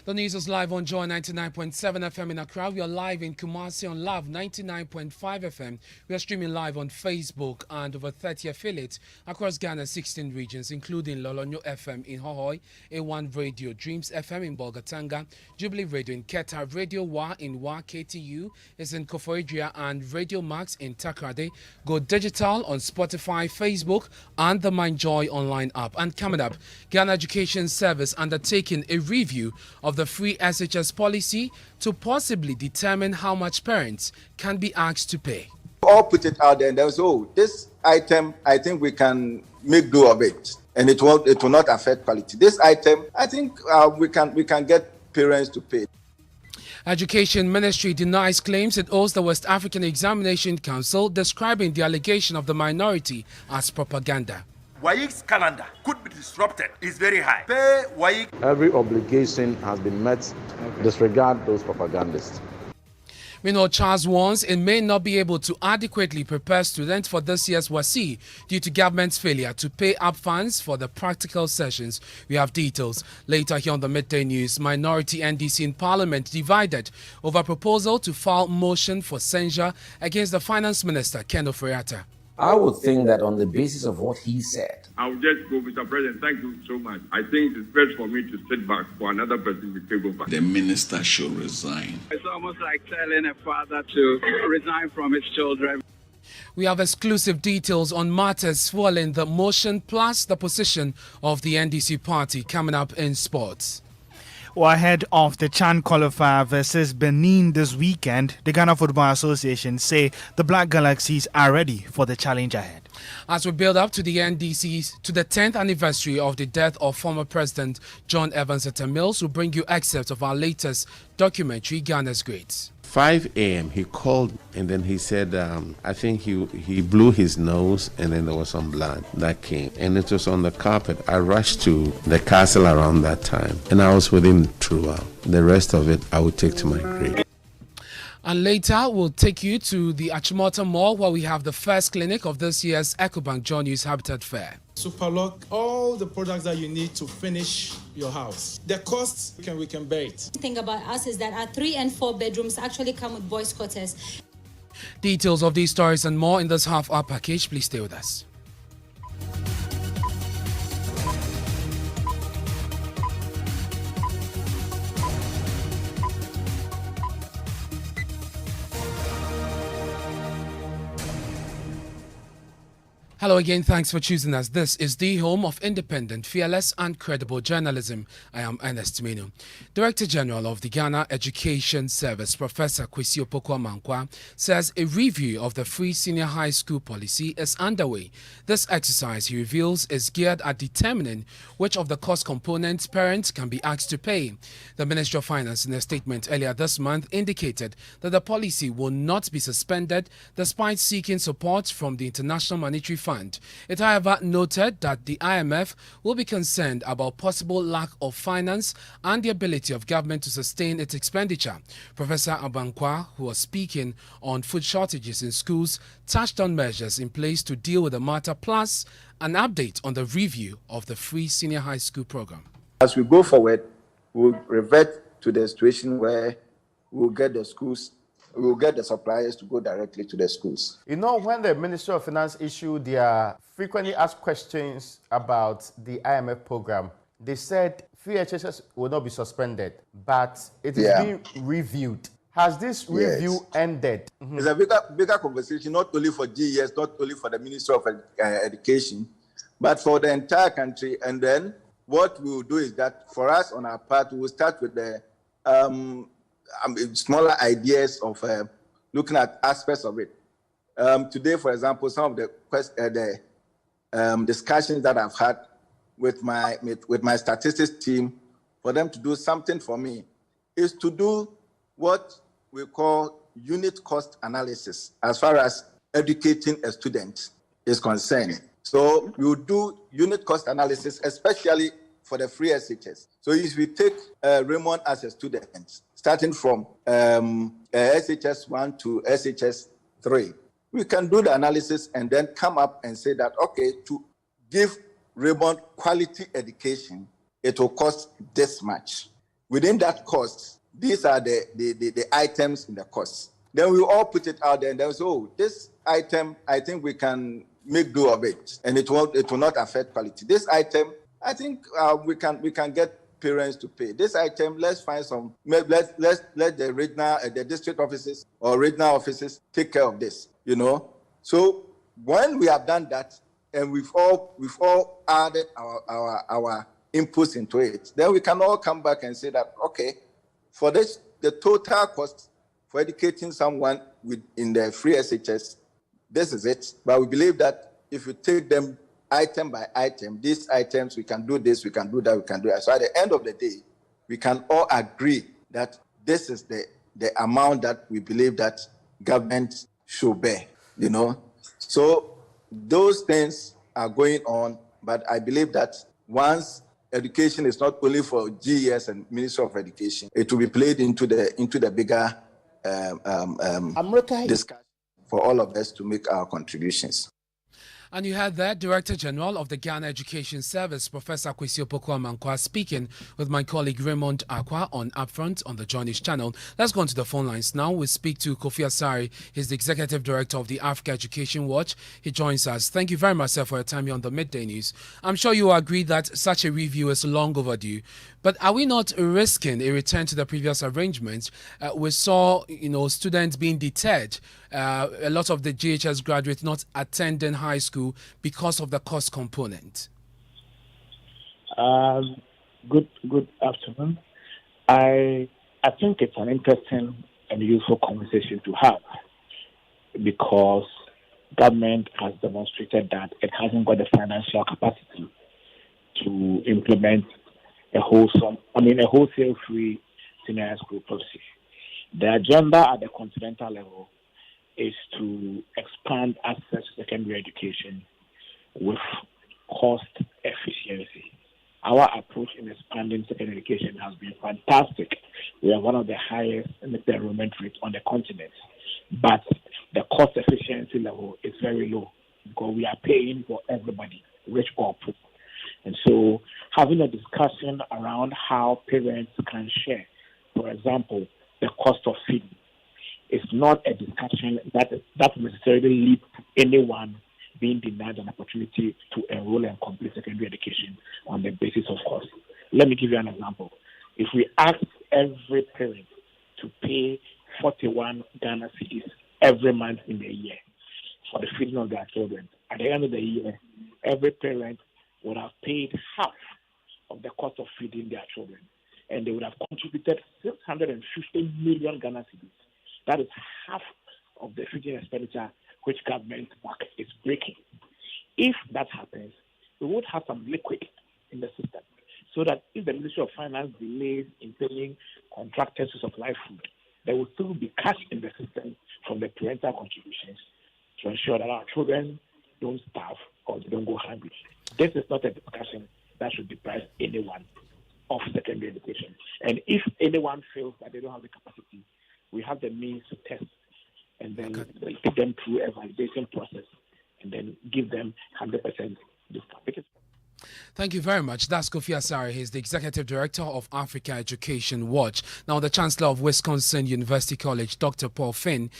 The news is live on Joy99.7 FM in Accra. We are live in Kumasi on Love 99.5 FM. We are streaming live on Facebook and over 30 affiliates across Ghana's 16 regions, including Lolonyo FM in Hohoi, A1 Radio, Dreams FM in Bolgatanga, Jubilee Radio in Keta, Radio Wa in Wa, KTU is in Koforidua, and Radio Max in Takrade. Go digital on Spotify, Facebook, and the MindJoy online app. And coming up, Ghana Education Service undertaking a review of the free SHS policy to possibly determine how much parents can be asked to pay. All put it out there and there's, this item, I think we can make do of it and it will not affect quality. This item, I think we can get parents to pay. Education Ministry denies claims it owes the West African Examination Council, describing the allegation of the minority as propaganda. WAEC's calendar could be disrupted. It's very high. Pay WAEC. Every obligation has been met. Disregard those propagandists. We know Charles warns it may not be able to adequately prepare students for this year's WASI due to government's failure to pay up funds for the practical sessions. We have details later here on the Midday News. Minority NDC in Parliament divided over proposal to file motion for censure against the Finance Minister, Ken Ofori-Atta. I would think that on the basis of what he said. I will just go, Mr. President. Thank you so much. I think it's best for me to sit back for another person to take over. The minister should resign. It's almost like telling a father to resign from his children. We have exclusive details on matters fueling the motion plus the position of the NDC party coming up in sports. Well, ahead of the CHAN qualifier versus Benin this weekend, the Ghana Football Association say the Black Galaxies are ready for the challenge ahead. As we build up to the NDC's to the 10th anniversary of the death of former President John Evans Atta Mills, we'll bring you excerpts of our latest documentary, Ghana's Greats. 5 a.m. he called and then he said, I think he blew his nose and then there was some blood that came and it was on the carpet. I rushed to the castle around that time and I was with him throughout. The rest of it I would take to my grave. And later, we'll take you to the Achimota Mall where we have the first clinic of this year's EcoBank John Hughes Habitat Fair. Superlock, all the products that you need to finish your house. The cost, we can bear it. The thing about us is that our 3 and 4 bedrooms actually come with boys' quarters. Details of these stories and more in this half-hour package. Please stay with us. Hello again, thanks for choosing us. This is the home of independent, fearless and credible journalism. I am Ernest Manu. Director General of the Ghana Education Service, Professor Kwesi Opoku-Amankwah, says a review of the free senior high school policy is underway. This exercise, he reveals, is geared at determining which of the cost components parents can be asked to pay. The Ministry of Finance, in a statement earlier this month, indicated that the policy will not be suspended despite seeking support from the International Monetary Fund. It, however, noted that the IMF will be concerned about possible lack of finance and the ability of government to sustain its expenditure. Professor Amankwah, who was speaking on food shortages in schools, touched on measures in place to deal with the matter, plus an update on the review of the free senior high school program. As we go forward, we'll revert to the situation where we'll get the schools. We will get the suppliers to go directly to the schools. You know, when the Ministry of Finance issued their frequently asked questions about the IMF program, they said free HSS will not be suspended, but it is being reviewed. Has this review ended? Mm-hmm. It's a bigger conversation, not only for GES, not only for the Ministry of Education, but for the entire country. And then what we will do is that for us on our part, we will start with the smaller ideas of looking at aspects of it. Today, for example, some of the discussions that I've had with my statistics team for them to do something for me is to do what we call unit cost analysis as far as educating a student is concerned. So we will do unit cost analysis, especially for the free SHS. So if we take Raymond as a student, starting from SHS 1 to SHS 3, we can do the analysis and then come up and say that, okay, to give Raymond quality education, it will cost this much. within that cost, these are the items in the cost. Then we all put it out there and then say, oh, this item, I think we can make do of it, and it will not affect quality. This item, I think we can get parents to pay. This item, let's find some. Let the regional, the district offices or regional offices take care of this. So when we have done that, and we've all added our inputs into it, then we can all come back and say that, okay, for this, the total cost for educating someone in the free SHS, this is it. But we believe that if you take them item by item, these items, we can do this, we can do that, we can do that. So at the end of the day, we can all agree that this is the amount that we believe that government should bear, So those things are going on, but I believe that once education is not only for GES and Ministry of Education, it will be played into the bigger discussion for all of us to make our contributions. And you had that Director General of the Ghana Education Service, Professor Kojo Mankwa, speaking with my colleague Raymond Akwa on Upfront on the Johnny's channel. Let's go on to the phone lines now. We speak to Kofi Asare. He's the Executive Director of the Africa Education Watch. He joins us. Thank you very much, sir, for your time here on the Midday News. I'm sure you agree that such a review is long overdue. But are we not risking a return to the previous arrangements? We saw, students being deterred. A lot of the GHS graduates not attending high school because of the cost component. Good afternoon. I think it's an interesting and useful conversation to have, because government has demonstrated that it hasn't got the financial capacity to implement a wholesale-free senior high school policy. The agenda at the continental level is to expand access to secondary education with cost efficiency. Our approach in expanding secondary education has been fantastic. We are one of the highest enrollment rates on the continent, but the cost efficiency level is very low because we are paying for everybody, rich or poor. And so having a discussion around how parents can share, for example, the cost of feeding, is not a discussion that necessarily leads to anyone being denied an opportunity to enroll and complete secondary education on the basis of cost. Let me give you an example. If we ask every parent to pay 41 Ghana cedis every month in the year for the feeding of their children, at the end of the year, every parent would have paid half of the cost of feeding their children, and they would have contributed 650 million Ghana cedis. That is half of the feeding expenditure which government market is breaking. If that happens, we would have some liquid in the system, so that if the Ministry of Finance delays in paying contractors to supply food, there will still be cash in the system from the parental contributions to ensure that our children don't starve or they don't go hungry. This is not a discussion that should deprive anyone of secondary education. And if anyone feels that they don't have the capacity, we have the means to test and then take them through a validation process and then give them 100% discount. Thank you very much. That's Kofi Asare. He's the Executive Director of Africa Education Watch. Now, the Chancellor of Wisconsin University College, Dr. Paul Finn,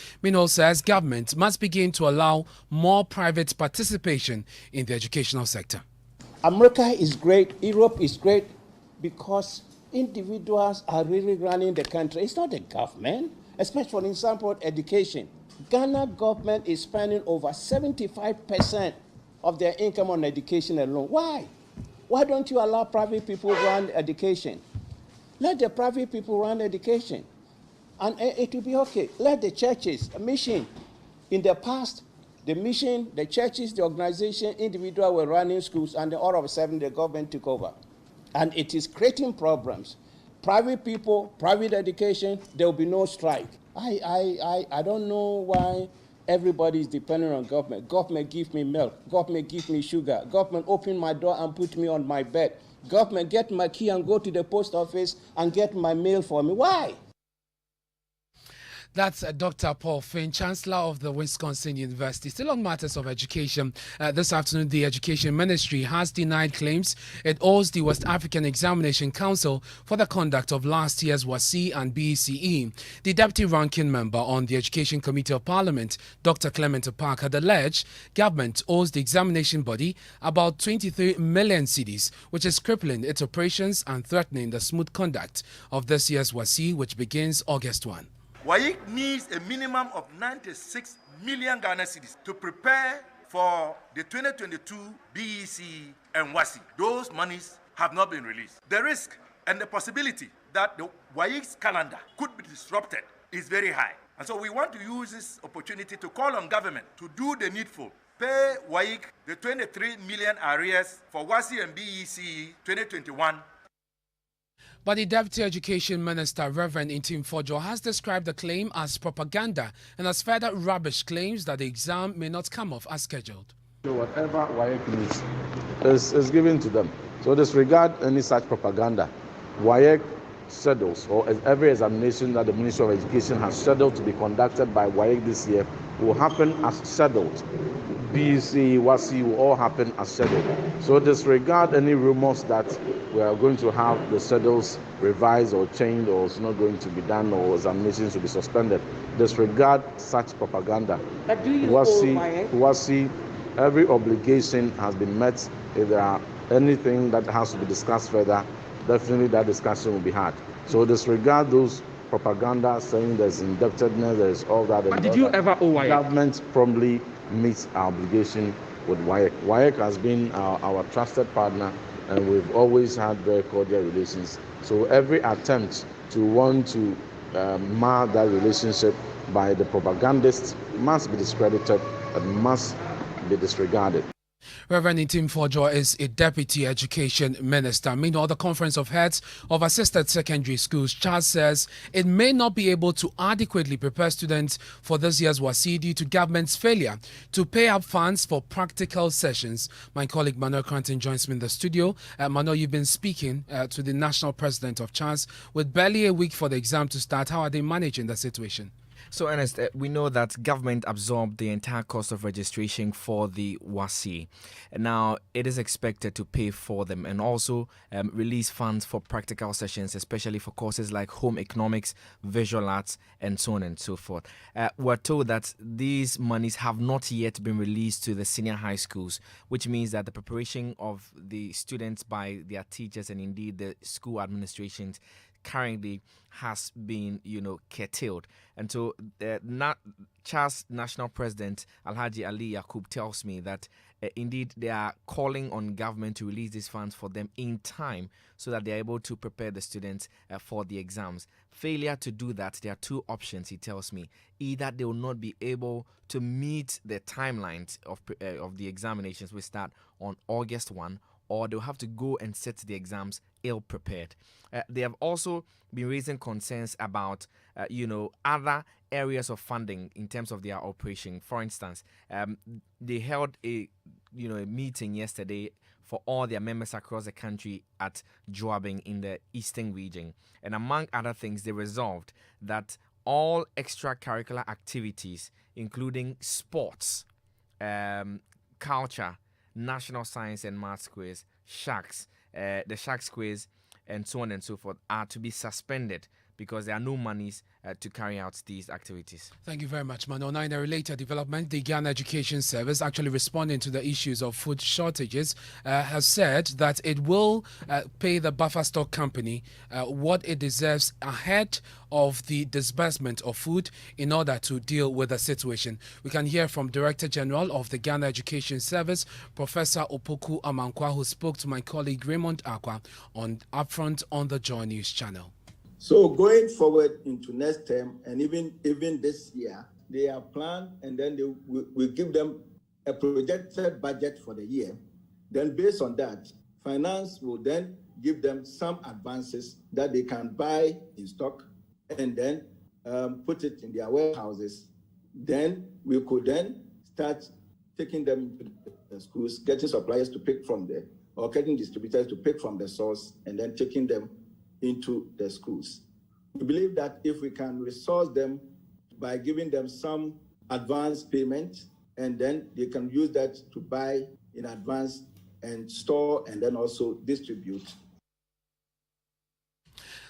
says government must begin to allow more private participation in the educational sector. America is great, Europe is great, because individuals are really running the country. It's not the government, especially for example, education. Ghana government is spending over 75% of their income on education alone. Why? Why don't you allow private people run education? Let the private people run education, and it will be okay. Let the churches, a mission. In the past, the mission, the churches, the organization, individuals were running schools, and all of a sudden the government took over. And it is creating problems. Private people, private education, there will be no strike. I don't know why everybody is dependent on government. Government give me milk. Government give me sugar. Government open my door and put me on my bed. Government get my key and go to the post office and get my mail for me. Why? That's Dr. Paul Finn, Chancellor of the Wisconsin University. Still on matters of education, this afternoon the Education Ministry has denied claims it owes the West African Examination Council for the conduct of last year's WASSCE and BECE. The Deputy Ranking Member on the Education Committee of Parliament, Dr. Clement Park, had alleged government owes the examination body about 23 million cedis, which is crippling its operations and threatening the smooth conduct of this year's WASSCE, which begins August 1. WAEC needs a minimum of 96 million Ghana cedis to prepare for the 2022 BEC and WASSCE. Those monies have not been released. The risk and the possibility that the WAEC's calendar could be disrupted is very high. And so we want to use this opportunity to call on government to do the needful. Pay WAEC the 23 million arrears for WASSCE and BEC 2021. But the Deputy Education Minister, Reverend Intim Kojo, has described the claim as propaganda and has further rubbish claims that the exam may not come off as scheduled. So whatever WAEC needs is given to them. So disregard any such propaganda. WAEC schedules, or every examination that the Ministry of Education has scheduled to be conducted by WAEC this year will happen as scheduled. BEC, WASSCE will all happen as scheduled. So disregard any rumors that we are going to have the schedules revised or changed, or it's not going to be done, or examinations will be suspended. Disregard such propaganda. But do you WASSCE, every obligation has been met. If there are anything that has to be discussed further, definitely that discussion will be had. So disregard those propaganda saying there's indebtedness, there's all that. But did you ever owe WAEC? Government promptly meets our obligation with WAEC. WAEC has been our trusted partner, and we've always had very cordial relations. So every attempt to want to mar that relationship by the propagandists must be discredited and must be disregarded. Reverend Intim Kojo is a Deputy Education Minister. Meanwhile, the Conference of Heads of Assisted Secondary Schools, CHAS, says it may not be able to adequately prepare students for this year's WASSCE due to government's failure to pay up funds for practical sessions. My colleague Manu joins me in the studio. Manu, you've been speaking to the National President of CHAS with barely a week for the exam to start. How are they managing the situation? So, Ernest, we know that government absorbed the entire cost of registration for the WASSCE. Now, it is expected to pay for them and also release funds for practical sessions, especially for courses like home economics, visual arts, and so on and so forth. We're told that these monies have not yet been released to the senior high schools, which means that the preparation of the students by their teachers and indeed the school administrations currently has been, curtailed. And so CHAS National President Alhaji Ali Yakub tells me that indeed they are calling on government to release these funds for them in time so that they are able to prepare the students for the exams. Failure to do that, there are two options, he tells me. Either they will not be able to meet the timelines of the examinations which start on August 1, or they'll have to go and set the exams ill-prepared. They have also been raising concerns about, other areas of funding in terms of their operation. For instance, they held a meeting yesterday for all their members across the country at Joabing in the eastern region. And among other things, they resolved that all extracurricular activities, including sports, culture, National Science and Maths quiz, SHACS, the SHACS quiz, and so on and so forth, are to be suspended because there are no monies to carry out these activities. Thank you very much, Manu. Now, in a related development, the Ghana Education Service, actually responding to the issues of food shortages, has said that it will pay the buffer stock company what it deserves ahead of the disbursement of food in order to deal with the situation. We can hear from Director General of the Ghana Education Service, Professor Opoku Amankwa, who spoke to my colleague Raymond Akwa upfront on the Joy News channel. So going forward into next term and even this year, they have planned, and then we give them a projected budget for the year. Then based on that, finance will then give them some advances that they can buy in stock and then put it in their warehouses. Then we could then start taking them to the schools, getting suppliers to pick from there, or getting distributors to pick from the source and then taking them into the schools. We believe that if we can resource them by giving them some advance payment, and then they can use that to buy in advance and store and then also distribute.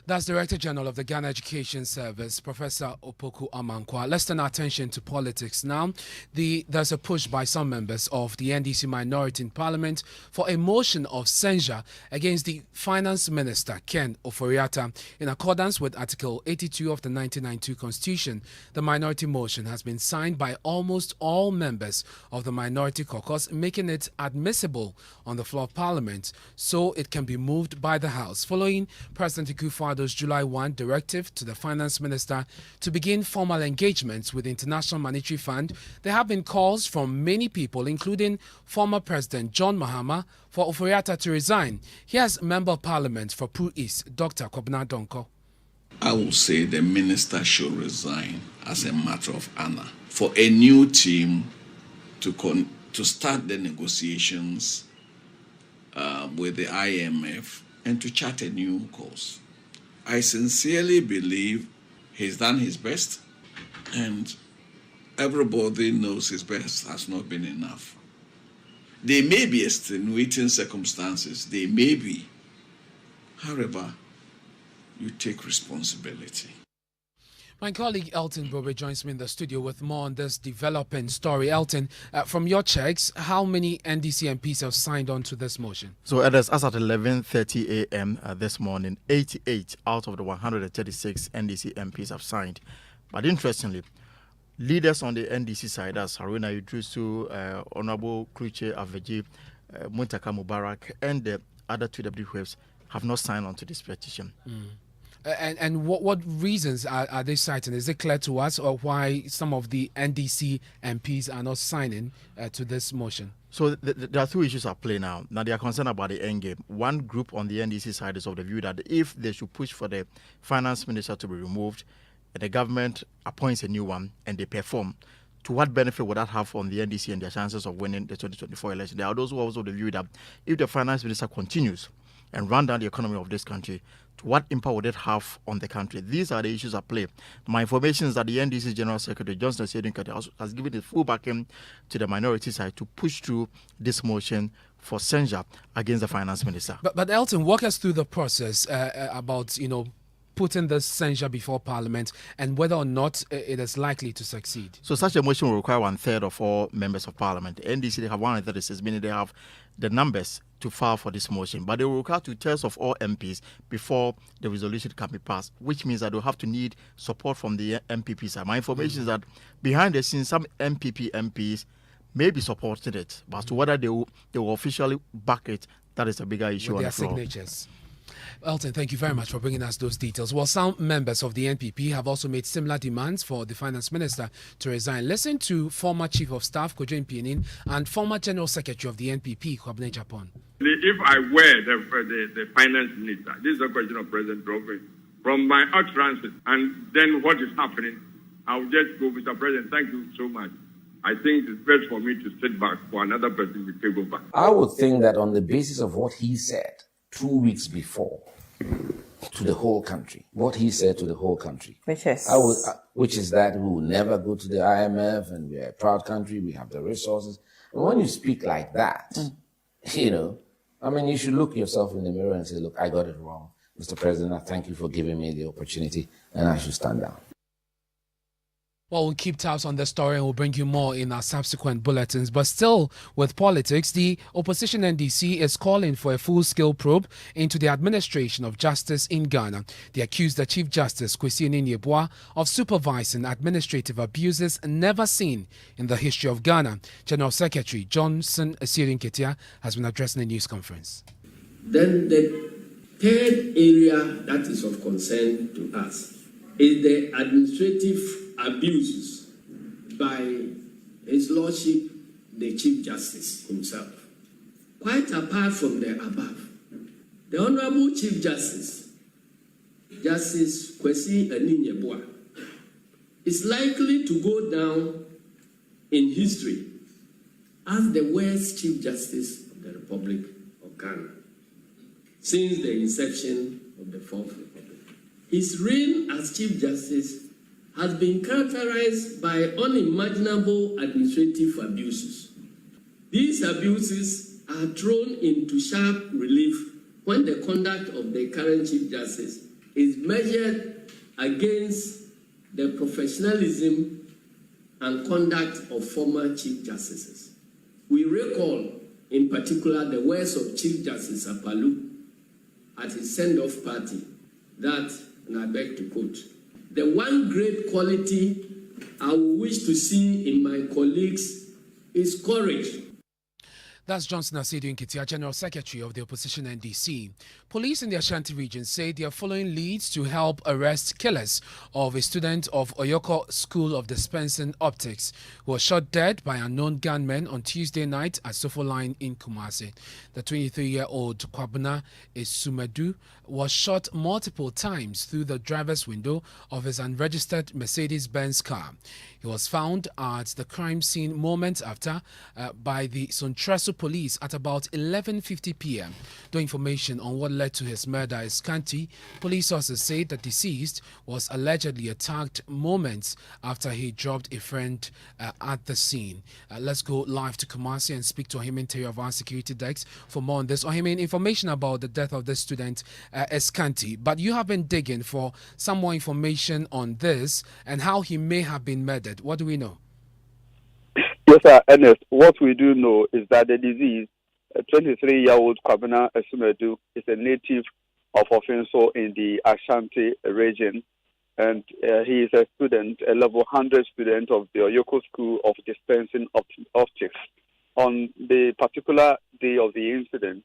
That's Director General of the Ghana Education Service, Professor Opoku Amankwa. Let's turn our attention to politics now. There's a push by some members of the NDC minority in Parliament for a motion of censure against the Finance Minister, Ken Ofori-Atta. In accordance with Article 82 of the 1992 Constitution, the minority motion has been signed by almost all members of the minority caucus, making it admissible on the floor of Parliament so it can be moved by the House. Following President Akufo-Addo's July 1 directive to the Finance Minister to begin formal engagements with the International Monetary Fund, there have been calls from many people, including former President John Mahama, for Ofori-Atta to resign. Here's Member of Parliament for Pru East, Dr. Kobna Donko. I will say the minister should resign as a matter of honor for a new team to start the negotiations with the IMF and to chart a new course. I sincerely believe he's done his best, and everybody knows his best has not been enough. There may be extenuating circumstances, they may be. However, you take responsibility. My colleague Elton Bobe joins me in the studio with more on this developing story. Elton, from your checks, how many NDC MPs have signed on to this motion? So, as at 11:30 a.m. This morning, 88 out of the 136 NDC MPs have signed. But interestingly, leaders on the NDC side, as Haruna Idrisu, Honorable Kruche Aveji, Muntaka Mubarak, and the other two deputy whips have not signed on to this petition. And what reasons are they citing? Is it clear to us or why some of the NDC MPs are not signing to this motion? So there are two issues at play now. Now they are concerned about the end game. One group on the NDC side is of the view that if they should push for the finance minister to be removed, the government appoints a new one and they perform, to what benefit would that have on the NDC and their chances of winning the 2024 election? There are those who are also of the view that if the finance minister continues and run down the economy of this country, to what impact would it have on the country? These are the issues at play. My information is that the NDC General Secretary, Johnson Sedinkati, has given his full backing to the minority side to push through this motion for censure against the finance minister. But Elton, walk us through the process about, putting the censure before Parliament and whether or not it is likely to succeed. So such a motion will require 1/3 of all members of Parliament. The NDC, they have 136, meaning they have the numbers to file for this motion. But they will require 2/3 of all MPs before the resolution can be passed, which means that they'll have to need support from the MPP side. My information is that behind the scenes, some MPP MPs may be supporting it, but as to whether they will officially back it, that is a bigger issue with on their the floor. Signatures. Elton, thank you very much for bringing us those details. Well, some members of the NPP have also made similar demands for the finance minister to resign. Listen to former Chief of Staff, Kojo and former General Secretary of the NPP, Kwabena Japan. If I were the finance minister, this is a question of President Trump, from my utterances and then what is happening, I'll just go, Mr. President, thank you so much. I think it's best for me to sit back for another person to take over. I would think that on the basis of what he said 2 weeks before to the whole country, which is that we will never go to the IMF and we're a proud country, we have the resources. And when you speak like that, you should look yourself in the mirror and say, look, I got it wrong. Mr. President, I thank you for giving me the opportunity and I should stand down. Well, we'll keep tabs on the story and we'll bring you more in our subsequent bulletins. But still, with politics, the opposition NDC is calling for a full-scale probe into the administration of justice in Ghana. They accuse the Chief Justice, Kwesi Niniebua, of supervising administrative abuses never seen in the history of Ghana. General Secretary Johnson Sedinkati has been addressing a news conference. Then the third area that is of concern to us is the administrative abuses by His Lordship, the Chief Justice himself. Quite apart from the above, the Honorable Chief Justice, Justice Kwesi Niniebua, is likely to go down in history as the worst Chief Justice of the Republic of Ghana since the inception of the Fourth Republic. His reign as Chief Justice has been characterized by unimaginable administrative abuses. These abuses are thrown into sharp relief when the conduct of the current Chief Justice is measured against the professionalism and conduct of former Chief Justices. We recall, in particular, the words of Chief Justice Apalu at his send-off party that, and I beg to quote, "The one great quality I would wish to see in my colleagues is courage." That's Johnson Asidu Nkitia, General Secretary of the Opposition NDC. Police in the Ashanti region say they are following leads to help arrest killers of a student of Oyoko School of Dispensing Optics who was shot dead by unknown gunmen on Tuesday night at Sofo Line in Kumasi. The 23-year-old Kwabena Esumadu was shot multiple times through the driver's window of his unregistered Mercedes-Benz car. He was found at the crime scene moments after by the Sontreso police at about 11:50 p.m. The information on what led to his murder is scanty. Police sources say the deceased was allegedly attacked moments after he dropped a friend at the scene. Let's go live to Kumasi and speak to Ohimin Terry of our security desk for more on this. Ohimin, information about the death of the student is scanty, but you have been digging for some more information on this and how he may have been murdered. What do we know? Yes, sir, Ernest. What we do know is that the disease, 23-year-old Kwabena Esumadu, is a native of Ofinso in the Ashanti region, and he is a student, a level 100 student of the Oyoko School of Dispensing Optics. On the particular day of the incident,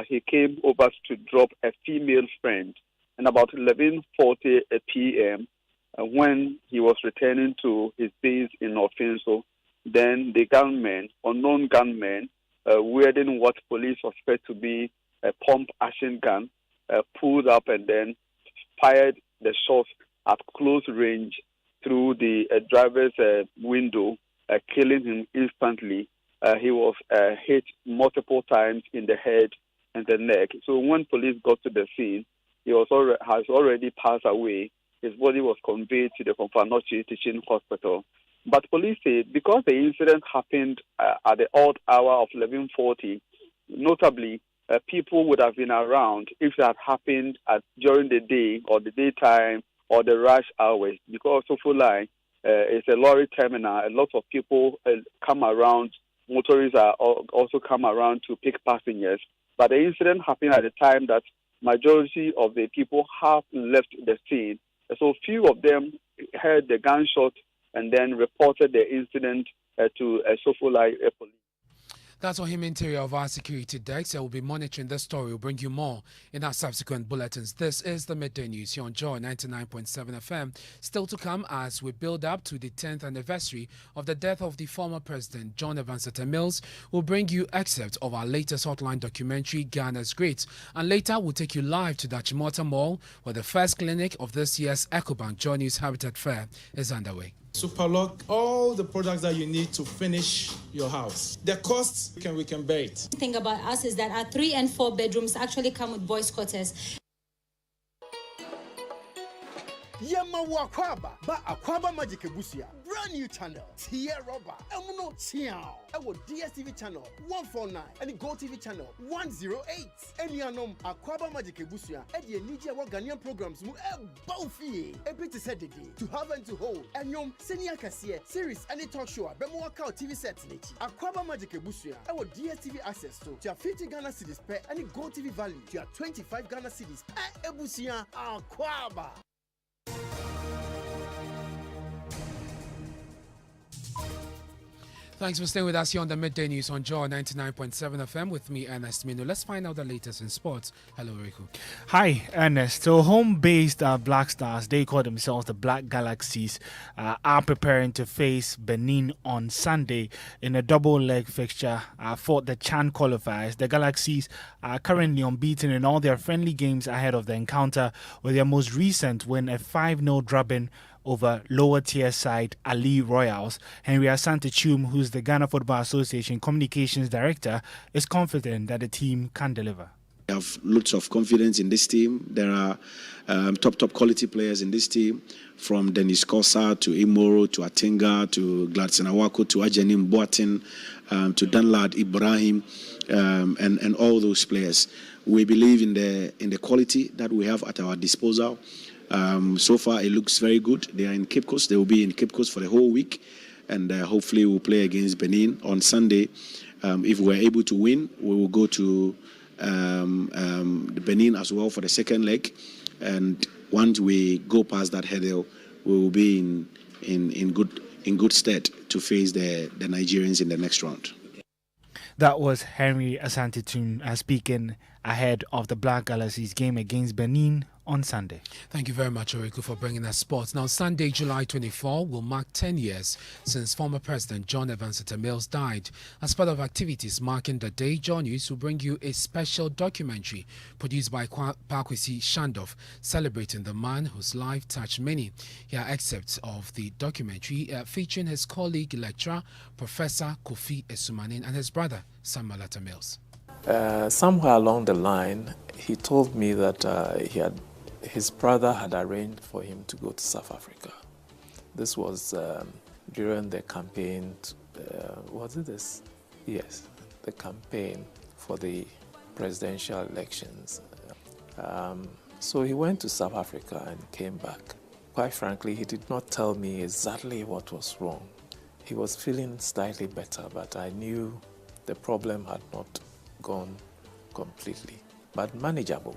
he came over to drop a female friend, and about 11:40 p.m., when he was returning to his base in Ofinso, then the unknown gunmen, wielding what police suspect to be a pump-action gun, pulled up and then fired the shots at close range through the driver's window, killing him instantly. He was hit multiple times in the head and the neck. So when police got to the scene, he has already passed away. His body was conveyed to the Konfanochi Teaching Hospital. But police say because the incident happened at the odd hour of 11:40, notably, people would have been around if it had happened during the day or the daytime or the rush hours. Because Sofo Line is a lorry terminal, a lot of people come around. Motorists are also come around to pick passengers. But the incident happened at the time that majority of the people have left the scene. So few of them heard the gunshot and then reported the incident to Sofo Line police. That's Ohimin Interior of our security desk. I will be monitoring this story. We'll bring you more in our subsequent bulletins. This is the Midday News here on Joy 99.7 FM. Still to come as we build up to the 10th anniversary of the death of the former president, John Evansett Mills. We'll bring you excerpts of our latest hotline documentary, Ghana's Great. And later, we'll take you live to the Achimota Mall, where the first clinic of this year's EcoBank Joy News Habitat Fair is underway. Superlock, all the products that you need to finish your house. The costs, we can bear it. The thing about us is that our 3 and 4 bedrooms actually come with boys' quarters. Yama Wakwaba, ba Akwaba Magic Busia, brand new channel, Tia Roba, Emuno Tiao, Ewo DSTV channel 149, and Go TV channel 108. Enianom Akwaba Magic Busia, Eddie Nidia Ghanaian programs mu Baufi, Ebi to set the day, to have and to hold, and Yom Senior Cassia, series and a talk show, Bemoaka TV sets Nichi. Akwaba Magic Busia, Ewo DSTV access to your 50 Ghana cities per and Go TV value to your 25 Ghana cities per Ebusia Akwaba. Thanks for staying with us here on the Midday News on Joy 99.7 FM with me, Ernest Manu. Let's find out the latest in sports. Hello, Riku. Hi, Ernest. So, home-based Black Stars, they call themselves the Black Galaxies, are preparing to face Benin on Sunday in a double-leg fixture for the CHAN qualifiers. The Galaxies are currently unbeaten in all their friendly games ahead of the encounter, with their most recent win a 5-0 drubbing over lower tier side Ali Royals. Henry Asante Chum, who's the Ghana Football Association Communications Director, is confident that the team can deliver. I have lots of confidence in this team. There are top quality players in this team, from Dennis Kosa to Imoro to Atenga to Gladson Awako to Ajanim Boatin to Danlad Ibrahim and all those players. We believe in the quality that we have at our disposal. So far, it looks very good. They are in Cape Coast. They will be in Cape Coast for the whole week, and hopefully we'll play against Benin on Sunday. If we're able to win, we will go to Benin as well for the second leg, and once we go past that hurdle, we will be in good stead to face the Nigerians in the next round. That was Henry Asantitun speaking ahead of the Black Galaxies game against Benin on Sunday. Thank you very much, Oriku, for bringing us sports. Now, Sunday, July 24 will mark 10 years since former President John Evans Atta Mills died. As part of activities marking the day, Joy News will bring you a special documentary produced by Pakwesi Shandov celebrating the man whose life touched many. Here are excerpts of the documentary featuring his colleague lecturer, Professor Kofi Esumanin, and his brother, Samuel Atta Mills. Somewhere along the line, he told me that his brother had arranged for him to go to South Africa. This was during the campaign, was it this? Yes, the campaign for the presidential elections. So he went to South Africa and came back. Quite frankly, he did not tell me exactly what was wrong. He was feeling slightly better, but I knew the problem had not gone completely, but manageable.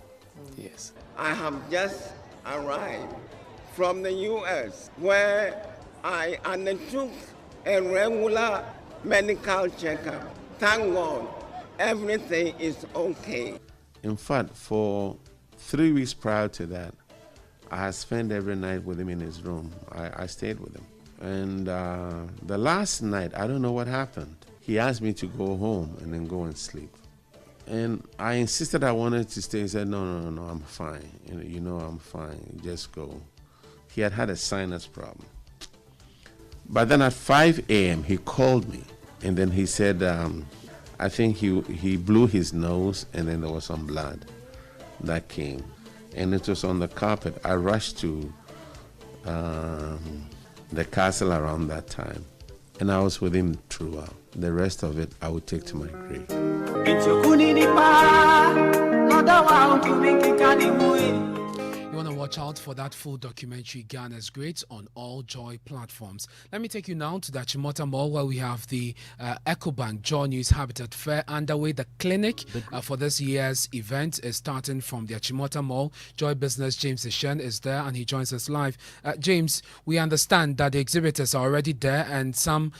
Yes. I have just arrived from the U.S., where I undertook a regular medical checkup. Thank God, everything is okay. In fact, for 3 weeks prior to that, I had spent every night with him in his room. I stayed with him. And the last night, I don't know what happened. He asked me to go home and then go and sleep. And I insisted I wanted to stay. He said, no, I'm fine. You know I'm fine. Just go. He had a sinus problem. But then at 5 a.m., he called me. And then he said, I think he blew his nose, and then there was some blood that came. And it was on the carpet. I rushed to the castle around that time. And I was with him throughout. The rest of it, I would take to my grave. You want to watch out for that full documentary, Ghana's Great, on all Joy platforms. Let me take you now to the Achimota Mall, where we have the EcoBank Joy News Habitat Fair underway. The clinic for this year's event is starting from the Achimota Mall. Joy Business James Eshen is there, and he joins us live. James, we understand that the exhibitors are already there, and some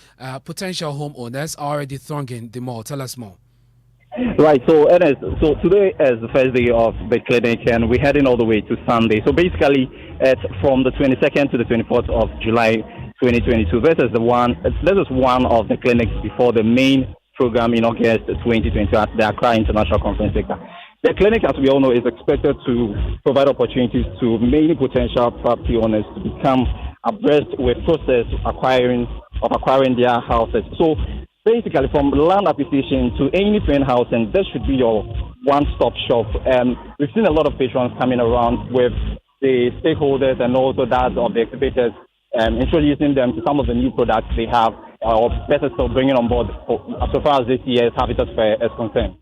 potential homeowners are already thronging the mall. Tell us more. Right, so Ernest, so today is the first day of the clinic, and we're heading all the way to Sunday. So basically, it's from the 22nd to the 24th of July 2022. This is one of the clinics before the main program in August 2020 at the Accra International Conference Center. The clinic, as we all know, is expected to provide opportunities to many potential property owners to become abreast with process of acquiring their houses. So basically, from land acquisition to any twin housing, this should be your one-stop shop. We've seen a lot of patrons coming around with the stakeholders and also that of the exhibitors, introducing them to some of the new products they have, or better still, bringing on board so far as this year's Habitat Fair is concerned.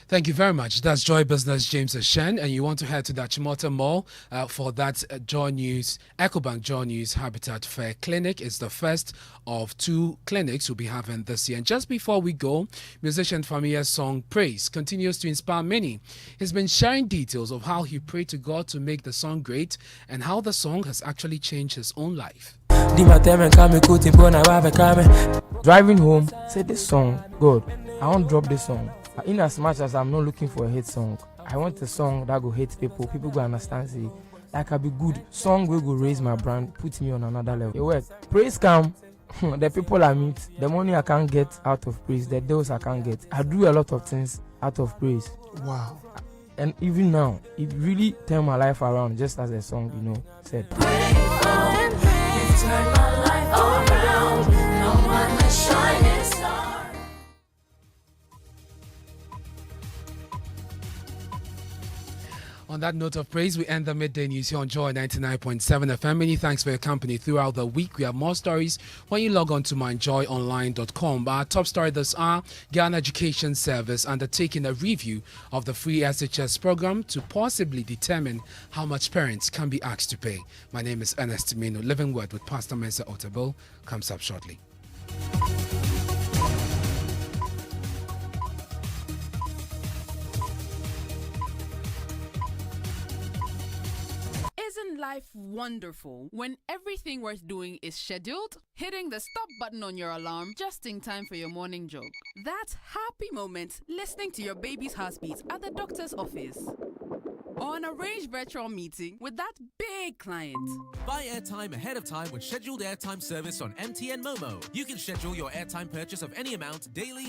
Thank you very much. That's Joy Business James Eshen, and you want to head to the Achimota Mall for that Joy News, EcoBank Joy News Habitat Fair Clinic. It's the first of 2 clinics we'll be having this year. And just before we go, musician Famia's song Praise continues to inspire many. He's been sharing details of how he prayed to God to make the song great and how the song has actually changed his own life. Driving home, said this song, God, I won't drop this song. In as much as I'm not looking for a hit song, I want a song that will hit people go understand, say, like I be good, song will go raise my brand, put me on another level. It works. Praise come, the people I meet, the money I can't get out of praise, the deals I can't get. I do a lot of things out of praise. Wow. And even now, it really turned my life around, just as the song, said. Turn my life around, no one less shining star. On that note of praise, we end the midday news here on Joy 99.7 FM. Many thanks for your company throughout the week. We have more stories when you log on to myjoyonline.com. Our top story this hour, Ghana Education Service undertaking a review of the free SHS program to possibly determine how much parents can be asked to pay. My name is Ernest. Living Word with Pastor Mensa Otabil comes up shortly. Isn't life wonderful when everything worth doing is scheduled? Hitting the stop button on your alarm just in time for your morning jog. That happy moment listening to your baby's heartbeat at the doctor's office. Or an arranged virtual meeting with that big client. Buy airtime ahead of time with scheduled airtime service on MTN Momo. You can schedule your airtime purchase of any amount daily,